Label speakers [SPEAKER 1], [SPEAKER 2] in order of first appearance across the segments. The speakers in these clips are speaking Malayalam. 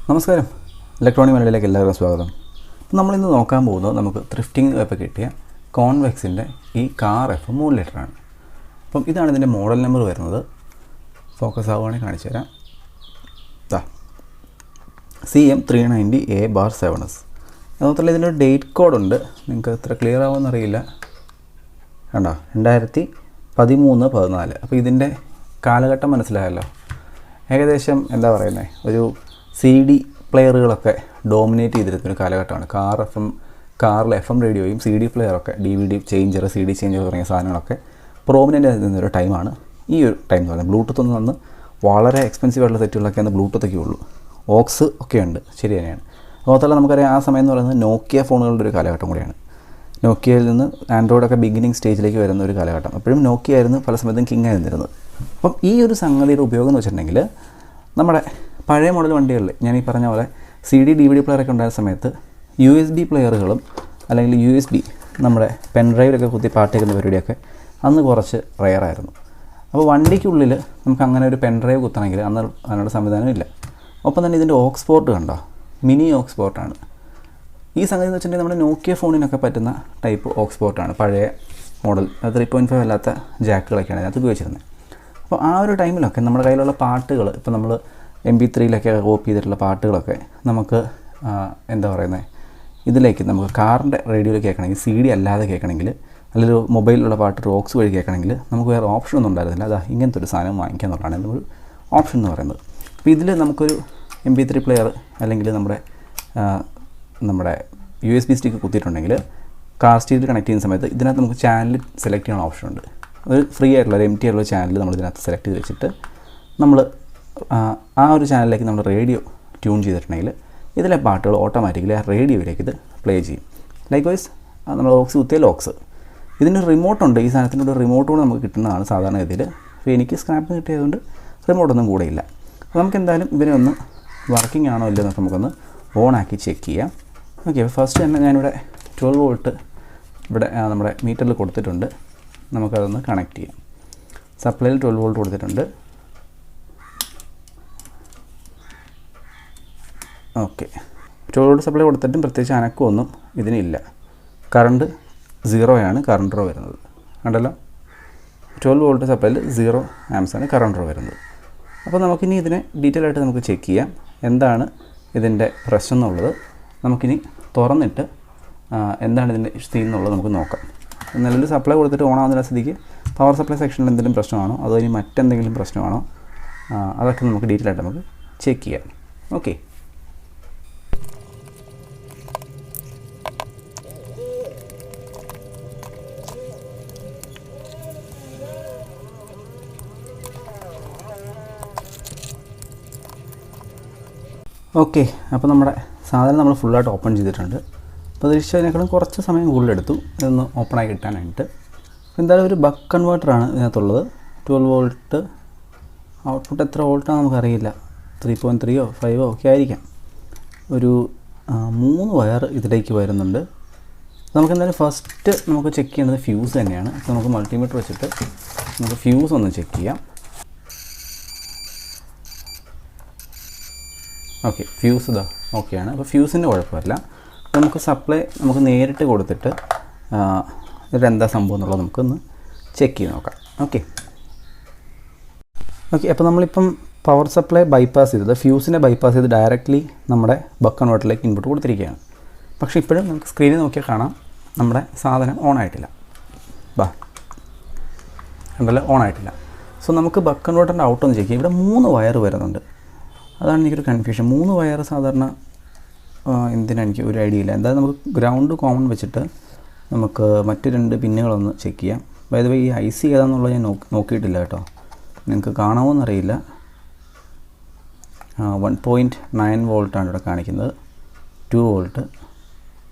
[SPEAKER 1] നമസ്കാരം, ഇലക്ട്രോണിക് മലയാളിയിലേക്ക് എല്ലാവർക്കും സ്വാഗതം. നമ്മളിന്ന് നോക്കാൻ പോകുന്നത് നമുക്ക് ത്രിഫ്റ്റിംഗ് ഇപ്പോൾ കിട്ടിയ കോൺവെക്സിൻ്റെ ഈ കാർ എഫ് മോഡുലേറ്ററാണ്. അപ്പം ഇതാണ് ഇതിൻ്റെ മോഡൽ നമ്പർ വരുന്നത്. ഫോക്കസ് ആവുകയാണെങ്കിൽ കാണിച്ചു തരാം. CM390A/7S. അതുപോലെ ഇതിനൊരു ഡേറ്റ് കോഡുണ്ട്. നിങ്ങൾക്ക് എത്ര ക്ലിയർ ആവുമെന്നറിയില്ല. കണ്ടോ, 2013-14. അപ്പോൾ ഇതിൻ്റെ കാലഘട്ടം മനസ്സിലായല്ലോ. ഏകദേശം എന്താ പറയുന്നത്, ഒരു CD പ്ലെയറുകളൊക്കെ ഡോമിനേറ്റ് ചെയ്തിരുന്നൊരു കാലഘട്ടമാണ്. കാറിൽ FM റേഡിയോയും CD പ്ലെയറൊക്കെ, DVD changer, CD changer തുടങ്ങിയ സാധനങ്ങളൊക്കെ പ്രോമിനൻ്റ് ആയി നിന്നൊരു ടൈമാണ് ഈ ഒരു ടൈം എന്ന് പറയുന്നത്. ബ്ലൂടൂത്ത് ഒന്നും വന്ന് വളരെ എക്സ്പെൻസീവ് ആയിട്ടുള്ള സെറ്റുകളൊക്കെ അന്ന് ബ്ലൂടൂത്തൊക്കെ ഉള്ളൂ. ഓക്സ് ഒക്കെ ഉണ്ട്, ശരി തന്നെയാണ്. അതുപോലെ നമുക്കറിയാം ആ സമയം എന്ന് പറയുന്നത് നോക്കിയ ഫോണുകളുടെ ഒരു കാലഘട്ടം കൂടിയാണ്. നോക്കിയയിൽ നിന്ന് ആൻഡ്രോയിഡൊക്കെ ബിഗിനിങ് സ്റ്റേജിലേക്ക് വരുന്ന ഒരു കാലഘട്ടം. എപ്പോഴും നോക്കിയ ആയിരുന്നു പല സമയത്തും കിങ് ആയി നിന്നിരുന്നത്. അപ്പം ഈ ഒരു സംഗതിയുടെ ഉപയോഗം എന്ന് വെച്ചിട്ടുണ്ടെങ്കിൽ, നമ്മുടെ പഴയ മോഡൽ വണ്ടികളിൽ ഞാൻ ഈ പറഞ്ഞ പോലെ CD DVD പ്ലെയറൊക്കെ ഉണ്ടായിരുന്ന സമയത്ത് USB പ്ലെയറുകളും അല്ലെങ്കിൽ USB നമ്മുടെ പെൻഡ്രൈവിലൊക്കെ കുത്തി പാട്ട് കേൾക്കുന്ന പരിപാടിയൊക്കെ അന്ന് കുറച്ച് റെയറായിരുന്നു. അപ്പോൾ വണ്ടിക്കുള്ളിൽ നമുക്ക് അങ്ങനെ ഒരു പെൻഡ്രൈവ് കുത്തണമെങ്കിൽ അന്ന് അതിനുള്ള സംവിധാനം ഇല്ല. ഒപ്പം തന്നെ ഇതിൻ്റെ ഓക്സ് പോർട്ട് കണ്ടോ, മിനി ഓക്സ് പോർട്ടാണ്. ഈ സംഗതി എന്ന് വെച്ചിട്ടുണ്ടെങ്കിൽ നമ്മുടെ നോക്കിയ ഫോണിനൊക്കെ പറ്റുന്ന ടൈപ്പ് ഓക്സ് പോർട്ടാണ്. പഴയ മോഡൽ 3.5 അല്ലാത്ത ജാക്കുകളൊക്കെയാണ് അതിനകത്ത് ഉപയോഗിച്ചിരുന്നത്. അപ്പോൾ ആ ഒരു ടൈമിലൊക്കെ നമ്മുടെ കയ്യിലുള്ള പാട്ടുകൾ, ഇപ്പോൾ നമ്മൾ MP3-ലൊക്കെ കോപ്പി ചെയ്തിട്ടുള്ള പാട്ടുകളൊക്കെ നമുക്ക് എന്താ പറയുന്നത്, ഇതിലേക്ക് നമുക്ക് കാറിൻ്റെ റേഡിയോയിൽ കേൾക്കണമെങ്കിൽ, CD അല്ലാതെ കേൾക്കണമെങ്കിൽ, അല്ലെങ്കിൽ മൊബൈലിലുള്ള പാട്ട് ഓക്സ് വഴി കേൾക്കണമെങ്കിൽ നമുക്ക് വേറെ ഓപ്ഷൻ ഒന്നും ഉണ്ടായിരുന്നില്ല. അതാ ഇങ്ങനത്തെ ഒരു സാധനം വാങ്ങിക്കുക എന്നുള്ളതാണ് ഒരു ഓപ്ഷൻ എന്ന് പറയുന്നത്. അപ്പോൾ ഇതിൽ നമുക്കൊരു MP3 പ്ലെയർ അല്ലെങ്കിൽ നമ്മുടെ USB സ്റ്റിക്ക് കുത്തിയിട്ടുണ്ടെങ്കിൽ കാർ സ്റ്റീരിയോയിൽ കണക്ട് ചെയ്യുന്ന സമയത്ത് ഇതിനകത്ത് നമുക്ക് ചാനൽ സെലക്ട് ചെയ്യാൻ ഓപ്ഷൻ ഉണ്ട്. ഒരു ഫ്രീ ആയിട്ടുള്ള ഒരു empty ആയിട്ടുള്ള ചാനൽ നമ്മൾ ഇതിനകത്ത് സെലക്ട് ചെയ്ത് വെച്ചിട്ട് നമ്മൾ ആ ഒരു ചാനലിലേക്ക് നമ്മൾ റേഡിയോ ട്യൂൺ ചെയ്തിട്ടുണ്ടെങ്കിൽ ഇതിലെ പാട്ടുകൾ ഓട്ടോമാറ്റിക്കലി ആ റേഡിയോയിലേക്ക് ഇത് പ്ലേ ചെയ്യും. ലൈക്ക്വൈസ് നമ്മൾ ഓക്സ് കുത്തിയാൽ ഓക്സ്. ഇതിന് റിമോട്ടുണ്ട്. ഈ സാധനത്തിൻ്റെ ഒരു റിമോട്ട് കൂടെ നമുക്ക് കിട്ടുന്നതാണ് സാധാരണ ഗതിയിൽ. അപ്പോൾ എനിക്ക് സ്ക്രാപ്പിന് കിട്ടിയതുകൊണ്ട് റിമോട്ടൊന്നും കൂടെ ഇല്ല. അപ്പോൾ നമുക്ക് എന്തായാലും ഇതിനെ ഒന്ന് വർക്കിംഗ് ആണോ ഇല്ലയോ എന്നൊക്കെ നമുക്കൊന്ന് ഓണാക്കി ചെക്ക് ചെയ്യാം. ഓക്കെ, ഫസ്റ്റ് തന്നെ ഞാനിവിടെ 12 വോൾട്ട് ഇവിടെ നമ്മുടെ മീറ്ററിൽ കൊടുത്തിട്ടുണ്ട്. നമുക്കതൊന്ന് കണക്ട് ചെയ്യാം. സപ്ലൈയിൽ 12 വോൾട്ട് കൊടുത്തിട്ടുണ്ട്. ഓക്കെ, 12 വോൾട്ട് സപ്ലൈ കൊടുത്തിട്ടും പ്രത്യേകിച്ച് അനക്കമൊന്നും ഇതിനില്ല. കറണ്ട് 0 ആണ് കറണ്ട് റോ വരുന്നത്. കണ്ടല്ലോ, 12 വോൾട്ട് സപ്ലൈയിൽ 0 ആംസാണ് കറണ്ട് റോ വരുന്നത്. അപ്പോൾ നമുക്കിനി ഇതിനെ ഡീറ്റെയിൽ ആയിട്ട് നമുക്ക് ചെക്ക് ചെയ്യാം എന്താണ് ഇതിൻ്റെ പ്രശ്നം എന്നുള്ളത്. നമുക്കിനി തുറന്നിട്ട് എന്താണ് ഇതിൻ്റെ സ്ഥിതി എന്നുള്ളത് നമുക്ക് നോക്കാം. നിലവിൽ സപ്ലൈ കൊടുത്തിട്ട് ഓണാകുന്ന സ്ഥിതിക്ക് പവർ സപ്ലൈ സെക്ഷനിൽ എന്തെങ്കിലും പ്രശ്നമാണോ അതോ ഇനി മറ്റെന്തെങ്കിലും പ്രശ്നമാണോ, അതൊക്കെ നമുക്ക് ഡീറ്റെയിൽ ആയിട്ട് നമുക്ക് ചെക്ക് ചെയ്യാം. Okay, okay. അപ്പോൾ നമ്മുടെ സാധനം നമ്മൾ ഫുള്ളായിട്ട് ഓപ്പൺ ചെയ്തിട്ടുണ്ട്. പ്രതീക്ഷിച്ചതിനേക്കാളും കുറച്ച് സമയം കൂടുതലെടുത്തു ഇതൊന്ന് ഓപ്പണായി കിട്ടാനായിട്ട്. എന്തായാലും ഒരു ബക്ക് കൺവേർട്ടറാണ് ഇതിനകത്തുള്ളത്. 12 വോൾട്ട് ഔട്ട്പുട്ട് എത്ര വോൾട്ടാണെന്ന് നമുക്കറിയില്ല. 3.3ഓ 5ഓ ഒക്കെ ആയിരിക്കാം. ഒരു 3 വയർ ഇതിലേക്ക് വരുന്നുണ്ട്. നമുക്കെന്തായാലും ഫസ്റ്റ് നമുക്ക് ചെക്ക് ചെയ്യേണ്ടത് ഫ്യൂസ് തന്നെയാണ്. അപ്പോൾ നമുക്ക് മൾട്ടിമീറ്റർ വെച്ചിട്ട് നമുക്ക് ഫ്യൂസ് ഒന്ന് ചെക്ക് ചെയ്യാം. ഓക്കെ, ഫ്യൂസ് ഇതാ ഓക്കെയാണ്. അപ്പോൾ ഫ്യൂസിൻ്റെ കുഴപ്പമില്ല. അപ്പോൾ നമുക്ക് സപ്ലൈ നമുക്ക് നേരിട്ട് കൊടുത്തിട്ട് ഇതെന്താ സംഭവം എന്നുള്ളത് നമുക്കൊന്ന് ചെക്ക് ചെയ്ത് നോക്കാം. ഓക്കെ, അപ്പോൾ നമ്മളിപ്പം പവർ സപ്ലൈ ബൈപ്പാസ് ചെയ്തത്, ഫ്യൂസിനെ ബൈപ്പാസ് ചെയ്ത് ഡയറക്റ്റ്ലി നമ്മുടെ ബക്ക് കൺവേർട്ടറിലേക്ക് ഇൻപുട്ട് കൊടുത്തിരിക്കുകയാണ്. പക്ഷേ ഇപ്പോഴും നമുക്ക് സ്ക്രീനിൽ നോക്കിയാൽ കാണാം നമ്മുടെ സാധനം ഓൺ ആയിട്ടില്ല. കണ്ടല്ലോ, ഓൺ ആയിട്ടില്ല. സോ നമുക്ക് ബക്ക് കൺവേർട്ടറിൻ്റെ ഔട്ടൊന്ന് ചെക്ക് ചെയ്യാം. ഇവിടെ 3 വയർ വരുന്നുണ്ട്. അതാണ് എനിക്കൊരു കൺഫ്യൂഷൻ. 3 വയർ സാധാരണ എന്തിനാണ് എനിക്ക് ഒരു ഐഡിയ ഇല്ല. എന്തായാലും നമുക്ക് ഗ്രൗണ്ട് കോമൺ വെച്ചിട്ട് നമുക്ക് മറ്റ് 2 പിന്നുകളൊന്ന് ചെക്ക് ചെയ്യാം. അതായത് ഈ IC ഏതാണെന്നുള്ളത് ഞാൻ നോക്കിയിട്ടില്ല കേട്ടോ. നിങ്ങൾക്ക് കാണാമോയെന്നറിയില്ല. 1.9 വോൾട്ടാണ് ഇവിടെ കാണിക്കുന്നത്. 2 വോൾട്ട്,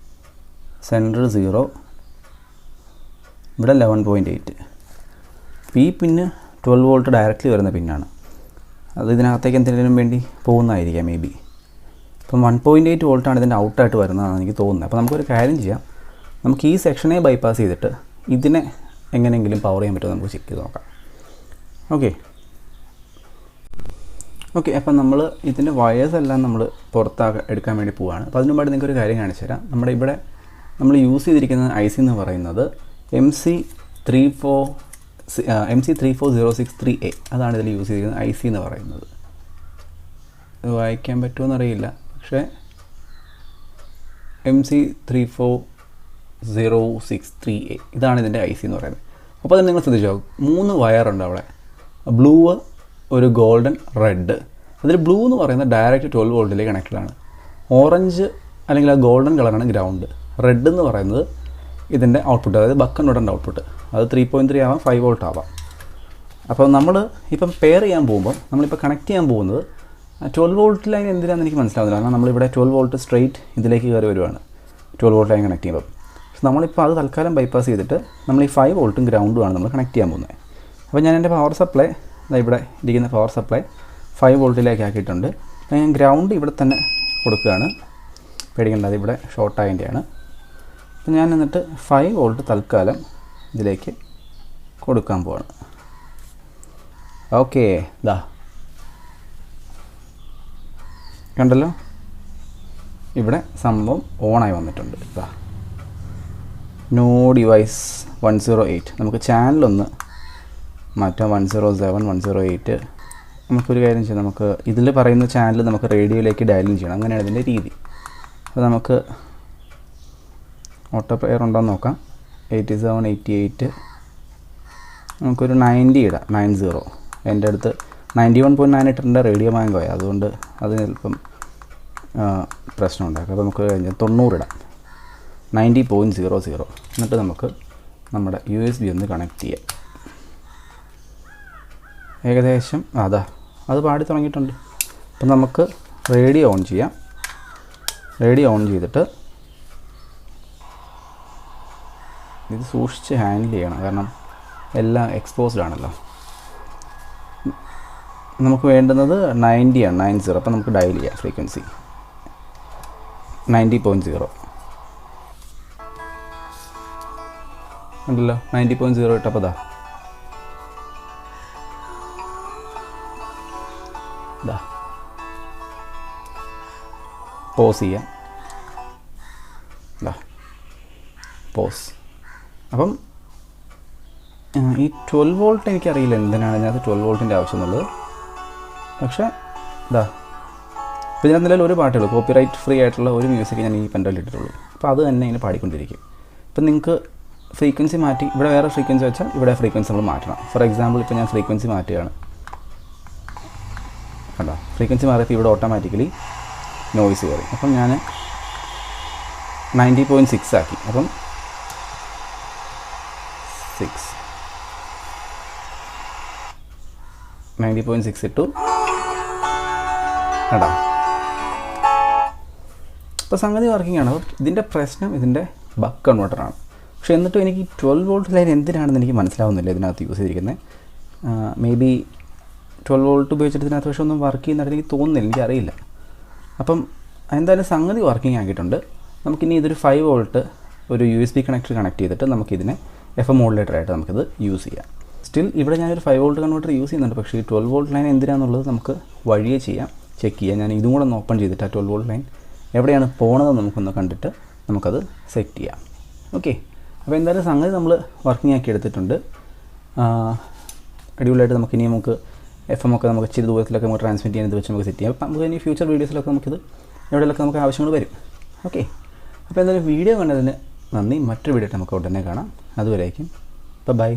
[SPEAKER 1] സെൻറ്റർ 0, ഇവിടെ 11.8. ഈ പിന്ന് 12 വോൾട്ട് ഡയറക്റ്റ്ലി വരുന്ന പിന്നാണ്. അത് ഇതിനകത്തേക്ക് എന്തെങ്കിലും വേണ്ടി പോകുന്നതായിരിക്കാം മേ ബി. അപ്പം 1.8 വോൾട്ടാണ് ഇതിൻ്റെ ഔട്ടായിട്ട് വരുന്നതാണ് എനിക്ക് തോന്നുന്നത്. അപ്പോൾ നമുക്കൊരു കാര്യം ചെയ്യാം. നമുക്ക് ഈ സെക്ഷനെ ബൈപ്പാസ് ചെയ്തിട്ട് ഇതിനെ എങ്ങനെയെങ്കിലും പവർ ചെയ്യാൻ പറ്റുമോ നമുക്ക് ചെക്ക് ചെയ്ത് നോക്കാം. ഓക്കെ, ഓക്കെ, അപ്പം നമ്മൾ ഇതിൻ്റെ വയേഴ്സ് എല്ലാം നമ്മൾ എടുക്കാൻ വേണ്ടി പോവുകയാണ്. അപ്പോൾ അതിന് മുമ്പായിട്ട് നിങ്ങൾക്കൊരു കാര്യം കാണിച്ചു തരാം. നമ്മുടെ ഇവിടെ നമ്മൾ യൂസ് ചെയ്തിരിക്കുന്ന IC എന്ന് പറയുന്നത് MC3406-3A. അതാണ് ഇതിൽ യൂസ് ചെയ്തിരിക്കുന്ന IC എന്ന് പറയുന്നത്. ഇത് വായിക്കാൻ പറ്റുമെന്നറിയില്ല, പക്ഷേ MC3406-3A ഇതാണ് ഇതിൻ്റെ IC എന്ന് പറയുന്നത്. അപ്പോൾ അത് നിങ്ങൾ ശ്രദ്ധിച്ചോ, 3 വയറുണ്ട് അവിടെ, ബ്ലൂ, ഒരു ഗോൾഡൻ, റെഡ്. അതിൽ ബ്ലൂ എന്ന് പറയുന്നത് ഡയറക്റ്റ് 12 വോൾട്ടിലേക്ക് കണക്റ്റഡാണ്. ഓറഞ്ച് അല്ലെങ്കിൽ ആ ഗോൾഡൻ കളറാണ് ഗ്രൗണ്ട്. റെഡ് എന്ന് പറയുന്നത് ഇതിൻ്റെ ഔട്ട്പുട്ട്, അതായത് ബക്ക് കൺവെർട്ടറിൻ്റെ ഔട്ട്പുട്ട്. അത് 3.3 ആവാം, 5 വോൾട്ട് ആവാം. അപ്പോൾ നമ്മൾ ഇപ്പം പെയർ ചെയ്യാൻ പോകുമ്പോൾ നമ്മളിപ്പോൾ കണക്ട് ചെയ്യാൻ പോകുന്നത് 12 വോൾട്ട് ലൈൻ എന്തിനാണെന്ന് എനിക്ക് മനസ്സിലാവുന്നില്ല. കാരണം നമ്മളിവിടെ 12 വോൾട്ട് സ്ട്രെയിറ്റ് ഇതിലേക്ക് കയറി വരുവാണ് 12 വോൾട്ട് ലൈൻ കണക്ട് ചെയ്യുമ്പോൾ. പക്ഷെ നമ്മളിപ്പോൾ അത് തൽക്കാലം ബൈപ്പാസ് ചെയ്തിട്ട് നമ്മൾ ഈ 5 വോൾട്ടും ഗ്രൗണ്ടുമാണ് നമ്മൾ കണക്ട് ചെയ്യാൻ പോകുന്നത്. അപ്പോൾ ഞാൻ എൻ്റെ പവർ സപ്ലൈ ഇവിടെ ഇരിക്കുന്ന പവർ സപ്ലൈ 5 വോൾട്ടിലേക്ക് ആക്കിയിട്ടുണ്ട്. ഞാൻ ഗ്രൗണ്ട് ഇവിടെ തന്നെ കൊടുക്കുകയാണ്, പേടിക്കേണ്ട, അത് ഇവിടെ ഷോർട്ടായതിൻ്റെയാണ്. അപ്പോൾ ഞാൻ എന്നിട്ട് 5 വോൾട്ട് തൽക്കാലം ഇതിലേക്ക് കൊടുക്കാൻ പോവാണ്. ഓക്കെ, ദാ കണ്ടല്ലോ, ഇവിടെ സംഭവം ഓണായി വന്നിട്ടുണ്ട്. ദാ നോ ഡിവൈസ് 108. നമുക്ക് ചാനലൊന്ന് മാറ്റാം, 107, 108. നമുക്കൊരു കാര്യം ചെയ്യാം, നമുക്ക് ഇതിൽ പറയുന്ന ചാനൽ നമുക്ക് റേഡിയോയിലേക്ക് ഡയലിങ് ചെയ്യണം, അങ്ങനെയാണ് ഇതിൻ്റെ രീതി. അപ്പോൾ നമുക്ക് ഓട്ടോ പ്ലെയർ ഉണ്ടോ എന്ന് നോക്കാം. 87, 88, നമുക്കൊരു 90 ഇടാം, 90. എൻ്റെ അടുത്ത് 91.9 ഇട്ടിട്ടുണ്ട്, റേഡിയോ മാങ്കോയ, അതുകൊണ്ട് അതിന് ചിലപ്പം പ്രശ്നമുണ്ടാക്കും. അപ്പോൾ നമുക്ക് കഴിഞ്ഞ് 90 ഇടാം, 90.00. എന്നിട്ട് നമുക്ക് നമ്മുടെ USB ഒന്ന് കണക്ട് ചെയ്യാം. ഏകദേശം അത് പാടി തുടങ്ങിയിട്ടുണ്ട്. അപ്പം നമുക്ക് റേഡിയോ ഓൺ ചെയ്യാം. റേഡിയോ ഓൺ ചെയ്തിട്ട് ഇത് സൂക്ഷിച്ച് ഹാൻഡിൽ ചെയ്യണം, കാരണം എല്ലാം എക്സ്പോസ്ഡ് ആണല്ലോ. നമുക്ക് വേണ്ടുന്നത് 90 ആണ്, 90. അപ്പം നമുക്ക് ഡയൽ ചെയ്യാം ഫ്രീക്വൻസി 90.0 ഉണ്ടല്ലോ. 90.0 ഇട്ടപ്പോൾ പോസ് ചെയ്യാം. പോസ്. അപ്പം ഈ 12 വോൾട്ട് എനിക്കറിയില്ല എന്തിനാണ് ഇതിനകത്ത് 12 വോൾട്ടിൻ്റെ ആവശ്യം എന്നുള്ളത്. പക്ഷേ ഇപ്പോൾ ഇതിനകത്ത് നിലവിൽ ഒരു പാട്ടുള്ളൂ, കോപ്പിറൈറ്റ് ഫ്രീ ആയിട്ടുള്ള ഒരു മ്യൂസിക് ഞാൻ ഈ പെൻഡ്രൈവിൽ ഇട്ടിട്ടുള്ളൂ. അപ്പോൾ അത് തന്നെ ഇങ്ങനെ പാടിക്കൊണ്ടിരിക്കും. ഇപ്പം നിങ്ങൾക്ക് ഫ്രീക്വൻസി മാറ്റി ഇവിടെ വേറെ ഫ്രീക്വൻസി വെച്ചാൽ ഇവിടെ ഫ്രീക്വൻസി നമ്മൾ മാറ്റണം. ഫോർ എക്സാമ്പിൾ ഇപ്പോൾ ഞാൻ ഫ്രീക്വൻസി മാറ്റുകയാണ്, കണ്ടോ, ഫ്രീക്വൻസി മാറിയപ്പോൾ ഇവിടെ ഓട്ടോമാറ്റിക്കലി നോയ്സ് കയറി. അപ്പം ഞാൻ 90.6 ആക്കി. അപ്പം 90.6 ഇട്ടു, കേട്ടോ. അപ്പോൾ സംഗതി വർക്കിംഗ് ആണ്. അപ്പോൾ ഇതിൻ്റെ പ്രശ്നം ഇതിൻ്റെ ബക്ക് കൺവെർട്ടറാണ്. പക്ഷേ എന്നിട്ടും എനിക്ക് 12 വോൾട്ട് ലൈൻ എന്തിനാണെന്ന് എനിക്ക് മനസ്സിലാവുന്നില്ല ഇതിനകത്ത് യൂസ് ചെയ്തിരിക്കുന്നത്. മേ ബി 12 വോൾട്ട് ഉപയോഗിച്ചിട്ട് ഇതിനകത്ത് പക്ഷേ ഒന്നും വർക്ക് ചെയ്യുന്നതായിട്ട് എനിക്ക് തോന്നുന്നില്ല, എനിക്കറിയില്ല. അപ്പം എന്തായാലും സംഗതി വർക്കിംഗ് ആക്കിയിട്ടുണ്ട്. നമുക്കിനി ഇതൊരു 5 വോൾട്ട് ഒരു USB കണക്ടർ കണക്ട് ചെയ്തിട്ട് നമുക്കിതിനെ FM മോഡുലേറ്ററായിട്ട് നമുക്കിത് യൂസ് ചെയ്യാം. സ്റ്റിൽ ഇവിടെ ഞാനൊരു 5 വോൾട്ട് കൺവെർട്ടർ യൂസ് ചെയ്യുന്നുണ്ട്. പക്ഷേ ഈ 12 വോൾട്ട് ലൈൻ എന്തിനാണെന്നുള്ളത് നമുക്ക് വഴിയേ ചെയ്യാം, ചെക്ക് ചെയ്യാം. ഞാൻ ഇതും കൂടെ ഒന്ന് ഓപ്പൺ ചെയ്തിട്ട് ആ 12 വോൾട്ട് ലൈൻ എവിടെയാണ് പോണതെന്ന് നമുക്കൊന്ന് കണ്ടിട്ട് നമുക്കത് സെറ്റ് ചെയ്യാം. ഓക്കെ, അപ്പോൾ എന്തായാലും സംഗതി നമ്മൾ വർക്കിംഗ് ആക്കി എടുത്തിട്ടുണ്ട്. അടിപൊളിയായിട്ട് നമുക്ക് FM ഒക്കെ നമുക്ക് ഇച്ചിരി ദൂരത്തിലൊക്കെ നമുക്ക് ട്രാൻസ്മിറ്റ് ചെയ്യാൻ ഇത് വെച്ച് നമുക്ക് സെറ്റ് ചെയ്യാം. അപ്പം നമുക്ക് ഇനി ഫ്യൂച്ചർ വീഡിയോസിലൊക്കെ നമുക്കിത് എവിടെയൊക്കെ നമുക്ക് ആവശ്യങ്ങൾ വരും. ഓക്കെ, അപ്പോൾ എന്തായാലും വീഡിയോ കണ്ടതിന് നന്ദി. മറ്റൊരു വീഡിയോ നമുക്ക് ഉടനെ കാണാം. അതുവരേക്കും ബൈ.